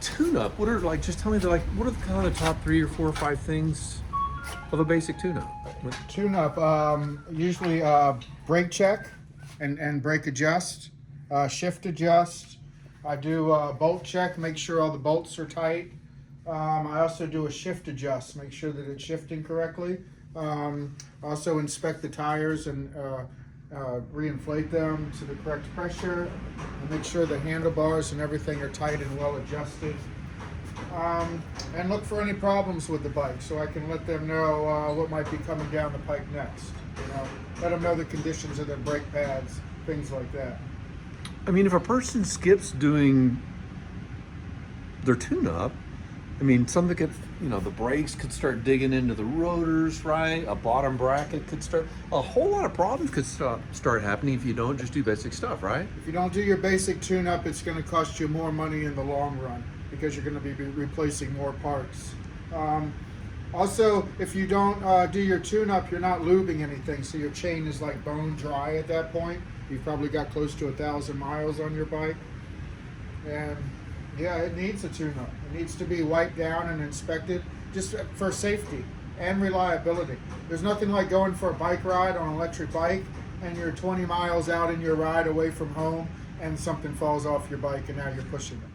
tune-up, what are like? Just tell me, what are the kind of the top 3 or 4 or 5 things of a basic tune-up? Tune-up, usually brake check and brake adjust, shift adjust. I do bolt check, make sure all the bolts are tight. I also do a shift adjust, make sure that it's shifting correctly. Also inspect the tires and reinflate them to the correct pressure, and make sure the handlebars and everything are tight and well adjusted. And look for any problems with the bike, so I can let them know what might be coming down the pike next. Let them know the conditions of their brake pads, things like that. I mean, if a person skips doing their tune-up, I mean, something could, the brakes could start digging into the rotors, right? A bottom bracket could start, a whole lot of problems could start happening if you don't just do basic stuff, right? If you don't do your basic tune-up, it's going to cost you more money in the long run because you're going to be replacing more parts. Also, if you don't do your tune-up, you're not lubing anything, so your chain is like bone dry at that point. You've probably got close to 1,000 miles on your bike. And yeah, it needs a tune-up. It needs to be wiped down and inspected just for safety and reliability. There's nothing like going for a bike ride on an electric bike and you're 20 miles out in your ride away from home and something falls off your bike and now you're pushing it.